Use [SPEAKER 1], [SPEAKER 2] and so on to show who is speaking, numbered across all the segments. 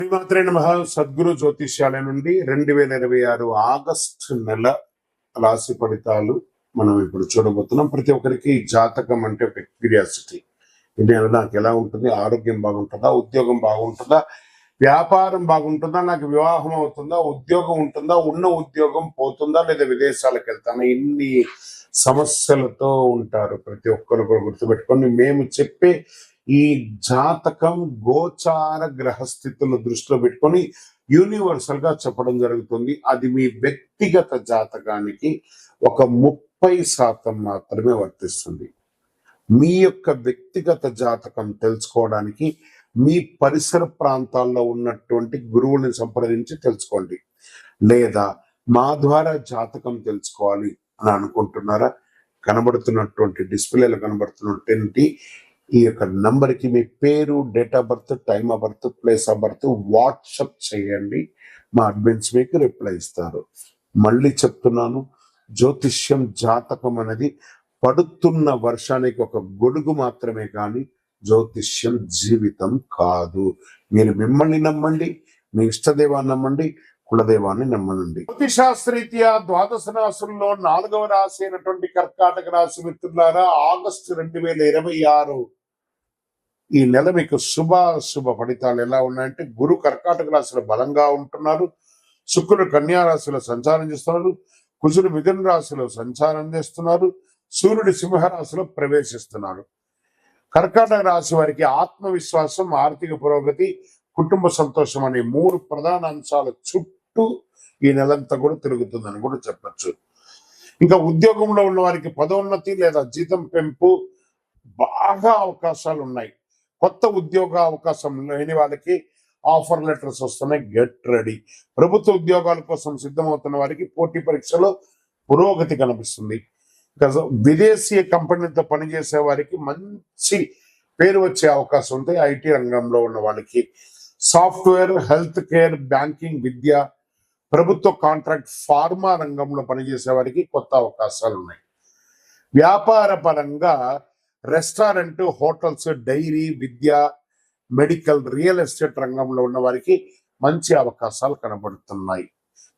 [SPEAKER 1] శ్రీమాత్రే నమః. సద్గురు జ్యోతిష్యాలయం నుండి 2026 ఆగస్టు నెల రాశి ఫలితాలు మనం ఇప్పుడు చూడబోతున్నాం. ప్రతి ఒక్కరికి జాతకం అంటే ఒక క్యూరియాసిటీ. ఈ నెల నాకు ఎలా ఉంటుంది, ఆరోగ్యం బాగుంటుందా, ఉద్యోగం బాగుంటుందా, వ్యాపారం బాగుంటుందా, నాకు వివాహం అవుతుందా, ఉద్యోగం ఉంటుందా, ఉన్న ఉద్యోగం పోతుందా, లేదా విదేశాలకు వెళ్తానా, ఇన్ని సమస్యలతో ఉంటారు. ప్రతి ఒక్కరు కూడా గుర్తుపెట్టుకొని మేము చెప్పే ఈ జాతకం గోచార గ్రహస్థితులను దృష్టిలో పెట్టుకొని యూనివర్సల్ గా చెప్పడం జరుగుతుంది. అది మీ వ్యక్తిగత జాతకానికి ఒక 30% మాత్రమే వర్తిస్తుంది. మీ యొక్క వ్యక్తిగత జాతకం తెలుసుకోవడానికి మీ పరిసర ప్రాంతాల్లో ఉన్నటువంటి గురువుని సంప్రదించి తెలుసుకోండి. లేదా మా ద్వారా జాతకం తెలుసుకోవాలి అని అనుకుంటున్నారా? కనబడుతున్నటువంటి డిస్ప్లేలో కనబడుతున్నటువంటి ఈ యొక్క నంబర్కి మీ పేరు, date of birth, time of birth, place of birth WhatsApp చేయండి. మా అడ్మిన్స్ మీకు రిప్లై ఇస్తారు. మళ్ళీ చెప్తున్నాను, జ్యోతిష్యం జాతకం అనేది పడుతున్న వర్షానికి ఒక గొడుగు మాత్రమే కానీ జ్యోతిష్యం జీవితం కాదు. మీరు మిమ్మల్ని నమ్మండి, మీ ఇష్టదేవాన్ని నమ్మండి, కులదేవాన్ని నమ్మనండి. జ్యోతిశాస్త్రరీత్యా ద్వాదశ రాశుల్లో 4వ రాశి అయినటువంటి కర్కాటక రాశి మిత్రులారా, ఆగస్టు 2026 ఈ నెల మీకు శుభ ఫలితాలు ఎలా ఉన్నాయంటే, గురు కర్కాటక రాశిలో బలంగా ఉంటున్నారు, శుక్రుడు కన్యా రాశిలో సంచారం చేస్తున్నారు, కుజుడు మిథున రాశిలో సంచారం చేస్తున్నారు, సూర్యుడు సింహరాశిలో ప్రవేశిస్తున్నారు. కర్కాటక రాశి వారికి ఆత్మవిశ్వాసం, ఆర్థిక పురోగతి, కుటుంబ సంతోషం అనే 3 ప్రధాన అంశాల చుట్టూ ఈ నెలంతా కూడా తిరుగుతుందని కూడా చెప్పచ్చు. ఇంకా ఉద్యోగంలో ఉన్న వారికి పదోన్నతి లేదా జీతం పెంపు బాగా అవకాశాలు ఉన్నాయి. కొత్త ఉద్యోగ అవకాశం లేని వాళ్ళకి ఆఫర్ లెటర్స్ వస్తున్నాయి. Get ready. ప్రభుత్వ ఉద్యోగాల కోసం సిద్ధమవుతున్న వారికి పోటీ పరీక్షలో పురోగతి కనిపిస్తుంది. విదేశీ కంపెనీలతో పనిచేసే వారికి మంచి పేరు వచ్చే అవకాశం ఉంది. ఐటీ రంగంలో ఉన్న వాళ్ళకి, సాఫ్ట్వేర్, హెల్త్ కేర్, బ్యాంకింగ్, విద్య, ప్రభుత్వ కాంట్రాక్ట్, ఫార్మా రంగంలో పనిచేసే వారికి కొత్త అవకాశాలు ఉన్నాయి. వ్యాపార పరంగా రెస్టారెంట్, హోటల్స్, డైరీ, విద్య, మెడికల్, రియల్ ఎస్టేట్ రంగంలో ఉన్న వారికి మంచి అవకాశాలు కనబడుతున్నాయి.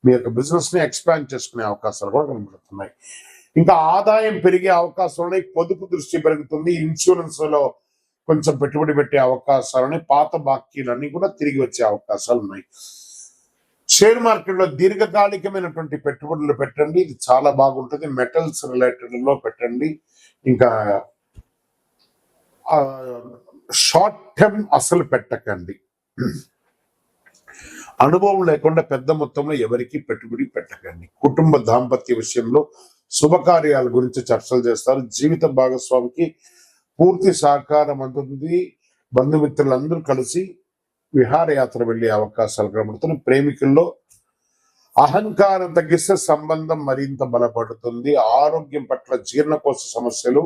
[SPEAKER 1] మీ యొక్క బిజినెస్ ని ఎక్స్పాండ్ చేసుకునే అవకాశాలు కూడా కనబడుతున్నాయి. ఇంకా ఆదాయం పెరిగే అవకాశాలు ఉన్నాయి. పొదుపు దృష్టి పెరుగుతుంది. ఇన్సూరెన్స్ లో కొంచెం పెట్టుబడి పెట్టే అవకాశాలని, పాత బాకీలన్నీ కూడా తిరిగి వచ్చే అవకాశాలు ఉన్నాయి. షేర్ మార్కెట్ లో దీర్ఘకాలికమైనటువంటి పెట్టుబడులు పెట్టండి, ఇది చాలా బాగుంటుంది. మెటల్స్ రిలేటెడ్ లో పెట్టండి. ఇంకా షార్ట్ టర్మ్ అసలు పెట్టకండి. అనుభవం లేకుండా పెద్ద మొత్తంలో ఎవరికి పెట్టుబడి పెట్టకండి. కుటుంబ దాంపత్య విషయంలో శుభకార్యాల గురించి చర్చలు చేస్తారు. జీవిత భాగస్వామికి పూర్తి సహకారం అందుతుంది. బంధుమిత్రులందరూ కలిసి విహారయాత్ర వెళ్లే అవకాశాలు కనబడుతున్నాయి. ప్రేమికుల్లో అహంకారం తగ్గిస్తే సంబంధం మరింత బలపడుతుంది. ఆరోగ్యం పట్ల జీర్ణకోశ సమస్యలు,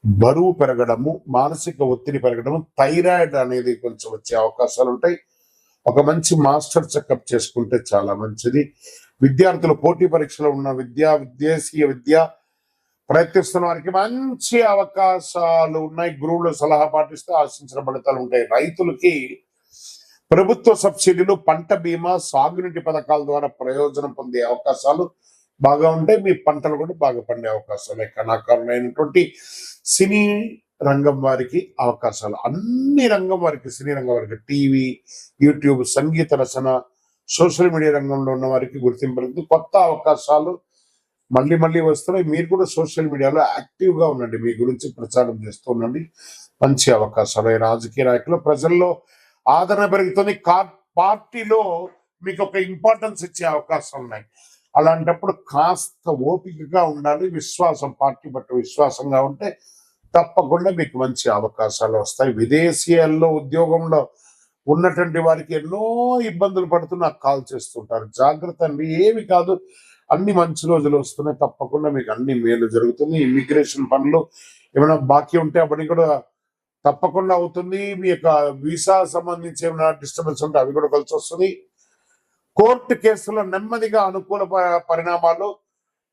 [SPEAKER 1] బరువు పెరగడము, మానసిక ఒత్తిడి పెరగడము, థైరాయిడ్ అనేది కొంచెం వచ్చే అవకాశాలు ఉంటాయి. ఒక మంచి మాస్టర్ చెకప్ చేసుకుంటే చాలా మంచిది. విద్యార్థులు పోటీ పరీక్షలో ఉన్న విదేశీయ విద్య ప్రయత్నిస్తున్న వారికి మంచి అవకాశాలు ఉన్నాయి. గురువుల సలహా పాటిస్తే ఆశించిన ఫలితాలు ఉంటాయి. రైతులకి ప్రభుత్వ సబ్సిడీలు, పంట బీమా, సాగునీటి పథకాల ద్వారా ప్రయోజనం పొందే అవకాశాలు బాగా ఉంటాయి. మీ పంటలు కూడా బాగా పండే అవకాశాలు. కళాకారులైనటువంటి సినీ రంగం వారికి అవకాశాలు, అన్ని రంగం వారికి, సినీ రంగం వారికి, టీవీ, యూట్యూబ్, సంగీత రచన, సోషల్ మీడియా రంగంలో ఉన్న వారికి గుర్తింపు, కొత్త అవకాశాలు మళ్ళీ వస్తున్నాయి. మీరు కూడా సోషల్ మీడియాలో యాక్టివ్ గా ఉండండి, మీ గురించి ప్రచారం చేస్తూ ఉండండి. మంచి అవకాశాలు. రాజకీయ నాయకులు, ప్రజల్లో ఆదరణ పెరుగుతుంది. పార్టీలో మీకు ఒక ఇంపార్టెన్స్ ఇచ్చే అవకాశం ఉన్నాయి. అలాంటప్పుడు కాస్త ఓపికగా ఉండాలి. విశ్వాసం, పార్టీ పట్ల విశ్వాసంగా ఉంటే తప్పకుండా మీకు మంచి అవకాశాలు వస్తాయి. విదేశీయాల్లో ఉద్యోగంలో ఉన్నటువంటి వారికి ఎన్నో ఇబ్బందులు పడుతూ నాకు కాల్ చేస్తుంటారు. జాగ్రత్త అండి, ఏమి కాదు, అన్ని మంచి రోజులు వస్తున్నాయి. తప్పకుండా మీకు అన్ని మేలు జరుగుతుంది. ఇమిగ్రేషన్ పనులు ఏమైనా బాకీ ఉంటే అవన్నీ కూడా తప్పకుండా అవుతుంది. మీ యొక్క వీసా సంబంధించి ఏమైనా డిస్టర్బెన్స్ ఉంటే అవి కూడా కలిసి వస్తుంది. కోర్టు కేసులో నెమ్మదిగా అనుకూల పరిణామాలు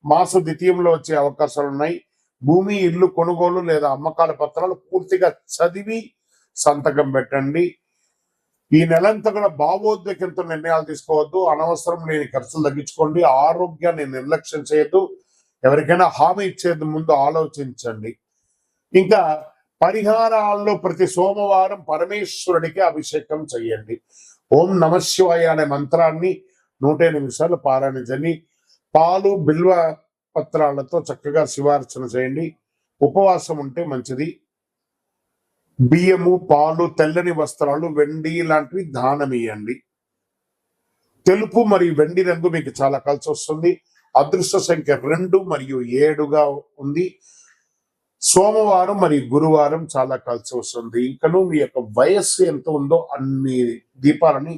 [SPEAKER 1] మాస ద్వితీయంలో వచ్చే అవకాశాలు ఉన్నాయి. భూమి, ఇల్లు కొనుగోలు లేదా అమ్మకాల పత్రాలు పూర్తిగా చదివి సంతకం పెట్టండి. ఈ నెలంతా కూడా భావోద్వేగంతో నిర్ణయాలు తీసుకోవద్దు, అనవసరం లేని ఖర్చులు తగ్గించుకోండి, ఆరోగ్యాన్ని నిర్లక్ష్యం చేయొద్దు, ఎవరికైనా హామీ ఇచ్చేది ముందు ఆలోచించండి. ఇంకా పరిహారాల్లో ప్రతి సోమవారం పరమేశ్వరుడికి అభిషేకం చేయండి. ఓం నమశివాయ అనే మంత్రాన్ని 108 సార్లు పారాయణించండి. పాలు బిల్వ పత్రాలతో చక్కగా శివార్చన చేయండి. ఉపవాసం ఉంటే మంచిది. బియ్యము, పాలు, తెల్లని వస్త్రాలు, వెండి లాంటివి దానం ఇవ్వండి. తెలుపు మరియు వెండి రంగు మీకు చాలా కలిసి వస్తుంది. అదృష్ట సంఖ్య 2 మరియు 7గా ఉంది. సోమవారం మరియు గురువారం చాలా కలిసి వస్తుంది. ఇంకను మీ యొక్క వయస్సు ఎంత ఉందో అన్ని దీపాలని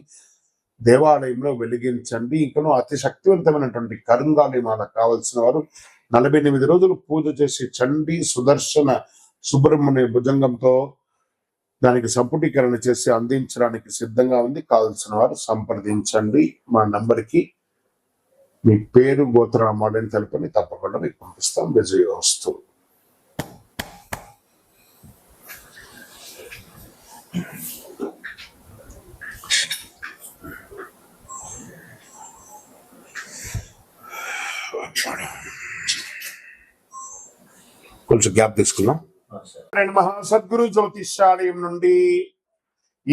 [SPEAKER 1] దేవాలయంలో వెలిగించండి. ఇంకను అతి శక్తివంతమైనటువంటి కరుంగాలిమాల కావలసిన వారు 48 రోజులు పూజ చేసి చండీ సుదర్శన సుబ్రహ్మణ్య భుజంగంతో దానికి సంపుటీకరణ చేసి అందించడానికి సిద్ధంగా ఉంది. కావాల్సిన వారు సంప్రదించండి. మా నంబర్కి మీ పేరు, గోత్ర నమోదని తెలుపని తప్పకుండా మీకు పంపిస్తాం. విజయోస్తు. కొంచెం గ్యాప్ తీసుకున్నాం. మహాసద్గురు జ్యోతిష్యాలయం నుండి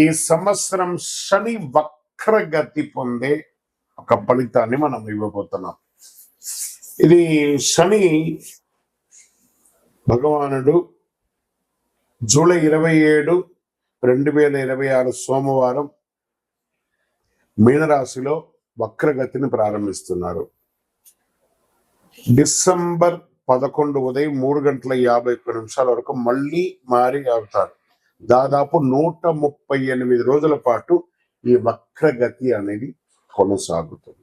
[SPEAKER 1] ఈ సంవత్సరం శని వక్రగతి పొందే ఒక ఫలితాన్ని మనం ఇవ్వబోతున్నాం. ఇది శని భగవానుడు జూలై 27, 2026 సోమవారం మీనరాశిలో వక్రగతిని ప్రారంభిస్తున్నారు. డిసెంబర్ 11 ఉదయం 3:51 వరకు మళ్ళీ మారి అవుతారు. దాదాపు 138 రోజుల పాటు ఈ వక్రగతి అనేది కొనసాగుతుంది.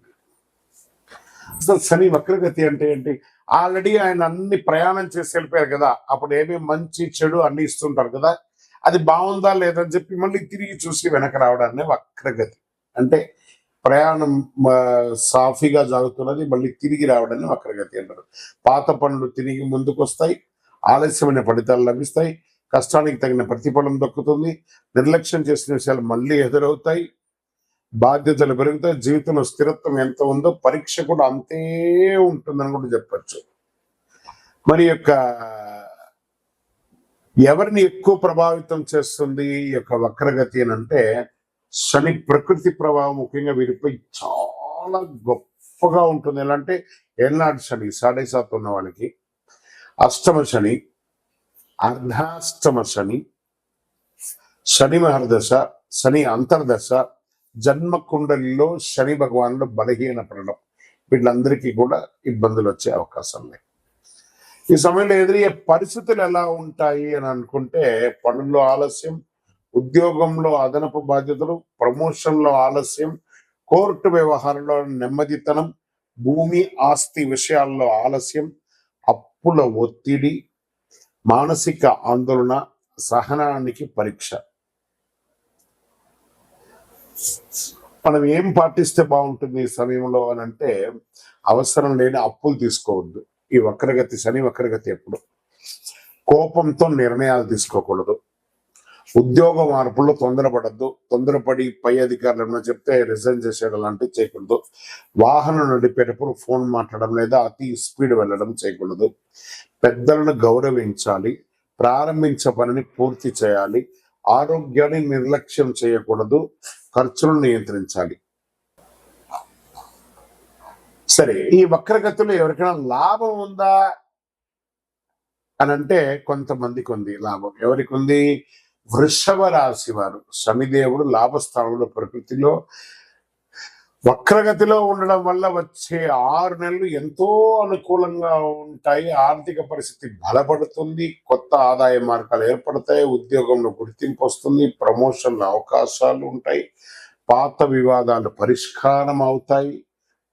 [SPEAKER 1] అసలు శని వక్రగతి అంటే ఏంటి? ఆల్రెడీ ఆయన అన్ని ప్రయాణం చేసి వెళ్ళిపోయారు కదా, అప్పుడు ఏమేమి మంచి చెడు అన్ని ఇస్తుంటారు కదా, అది బాగుందా లేదని చెప్పి మళ్ళీ తిరిగి చూసి వెనక రావడాన్ని వక్రగతి అంటే. ప్రయాణం సాఫీగా జరుగుతున్నది, మళ్ళీ తిరిగి రావడాన్ని వక్రగతి అంటారు. పాత పనులు తిరిగి ముందుకు వస్తాయి, ఆలస్యమైన ఫలితాలు లభిస్తాయి, కష్టానికి తగిన ప్రతిఫలం దక్కుతుంది, నిర్లక్ష్యం చేసిన విషయాలు మళ్ళీ ఎదురవుతాయి, బాధ్యతలు పెరుగుతాయి, జీవితంలో స్థిరత్వం ఎంత ఉందో పరీక్ష కూడా అంతే ఉంటుందని కూడా చెప్పచ్చు. మరి యొక్క ఎవరిని ఎక్కువ ప్రభావితం చేస్తుంది ఈ యొక్క వక్రగతి అని అంటే, శని ప్రకృతి ప్రభావం ముఖ్యంగా వీరిపై చాలా గొప్పగా ఉంటుంది. ఎలా అంటే ఏళ్ళనాటి శని 7.5 ఉన్న వాళ్ళకి, అష్టమ శని, అర్ధాష్టమ శని, శని మహర్దశ, శని అంతర్దశ, జన్మ కుండలిలో శని భగవానుడు బలహీన పడడం, వీళ్ళందరికీ కూడా ఇబ్బందులు వచ్చే అవకాశం లేదు. ఈ సమయంలో ఎదురయ్యే పరిస్థితులు ఎలా ఉంటాయి అని అనుకుంటే, పనుల్లో ఆలస్యం, ఉద్యోగంలో అదనపు బాధ్యతలు, ప్రమోషన్లో ఆలస్యం, కోర్టు వ్యవహారంలో నెమ్మదితనం, భూమి ఆస్తి విషయాల్లో ఆలస్యం, అప్పుల ఒత్తిడి, మానసిక ఆందోళన, సహనానికి పరీక్ష. మనం ఏం పాటిస్తే బాగుంటుంది ఈ సమయంలో అని అంటే, అవసరం లేని అప్పులు తీసుకోవద్దు. ఈ వక్రగతి శని వక్రగతి ఎప్పుడు కోపంతో నిర్ణయాలు తీసుకోకూడదు. ఉద్యోగ మార్పుల్లో తొందరపడద్దు. తొందరపడి పై అధికారులు చెప్తే రిజైన్ చేసేయడం లాంటివి చేయకూడదు. వాహనం నడిపేటప్పుడు ఫోన్ మాట్లాడడం లేదా అతి స్పీడ్ వెళ్ళడం చేయకూడదు. పెద్దలను గౌరవించాలి. ప్రారంభించే పనిని పూర్తి చేయాలి. ఆరోగ్యాన్ని నిర్లక్ష్యం చేయకూడదు. ఖర్చులను నియంత్రించాలి. సరే, ఈ వక్రగతిలో ఎవరికైనా లాభం ఉందా అని అంటే కొంతమందికి ఉంది లాభం. ఎవరికి ఉంది? వృషభ రాశి వారు. శనిదేవుడు లాభస్థానంలో ప్రకృతిలో వక్రగతిలో ఉండడం వల్ల వచ్చే 6 నెలలు ఎంతో అనుకూలంగా ఉంటాయి. ఆర్థిక పరిస్థితి బలపడుతుంది, కొత్త ఆదాయ మార్గాలు ఏర్పడతాయి, ఉద్యోగంలో గుర్తింపు వస్తుంది, ప్రమోషన్ల అవకాశాలు ఉంటాయి, పాత వివాదాలు పరిష్కారం అవుతాయి,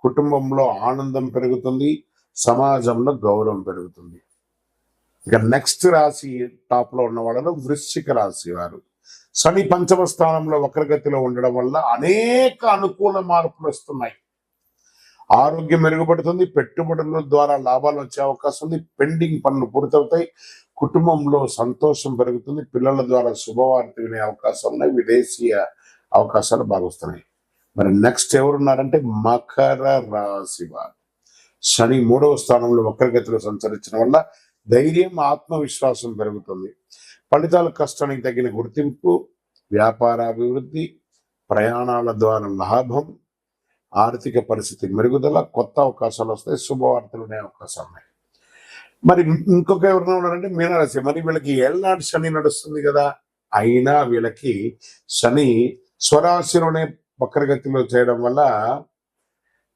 [SPEAKER 1] కుటుంబంలో ఆనందం పెరుగుతుంది, సమాజంలో గౌరవం పెరుగుతుంది. ఇక నెక్స్ట్ రాశి టాప్ లో ఉన్న వాళ్ళలో వృశ్చిక రాశి వారు. శని పంచమ స్థానంలో వక్రగతిలో ఉండడం వల్ల అనేక అనుకూల మార్పులు వస్తున్నాయి. ఆరోగ్యం మెరుగుపడుతుంది, పెట్టుబడుల ద్వారా లాభాలు వచ్చే అవకాశం ఉంది, పెండింగ్ పనులు పూర్తవుతాయి, కుటుంబంలో సంతోషం పెరుగుతుంది, పిల్లల ద్వారా శుభవార్త వినే అవకాశం ఉన్నాయి, విదేశీయ అవకాశాలు బాగా వస్తున్నాయి. మరి నెక్స్ట్ ఎవరున్నారంటే మకర రాశి వారు. శని 3వ స్థానంలో వక్రగతిలో సంచరించడం వల్ల ధైర్యం, ఆత్మవిశ్వాసం పెరుగుతుంది. ఫలితాల కష్టానికి తగిన గుర్తింపు, వ్యాపార అభివృద్ధి, ప్రయాణాల ద్వారా లాభం, ఆర్థిక పరిస్థితి మెరుగుదల, కొత్త అవకాశాలు వస్తాయి, శుభవార్తలు ఉండే అవకాశాలు ఉన్నాయి. మరి ఇంకొక ఎవరైనా ఉన్నారంటే మీనరాశి. మరి వీళ్ళకి ఏళ్ళనాటి శని నడుస్తుంది కదా, అయినా వీళ్ళకి శని స్వరాశిలోనే వక్రగతిలో చేయడం వల్ల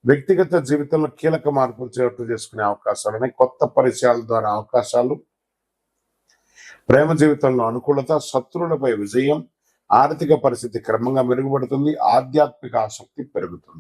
[SPEAKER 1] వ్యక్తిగత జీవితంలో కీలక మార్పులు చోటు చేసుకునే అవకాశాలు ఉన్నాయి. కొత్త పరిచయాల ద్వారా అవకాశాలు, ప్రేమ జీవితంలో అనుకూలత, శత్రువులపై విజయం, ఆర్థిక పరిస్థితి క్రమంగా మెరుగుపడుతుంది, ఆధ్యాత్మిక ఆసక్తి పెరుగుతుంది.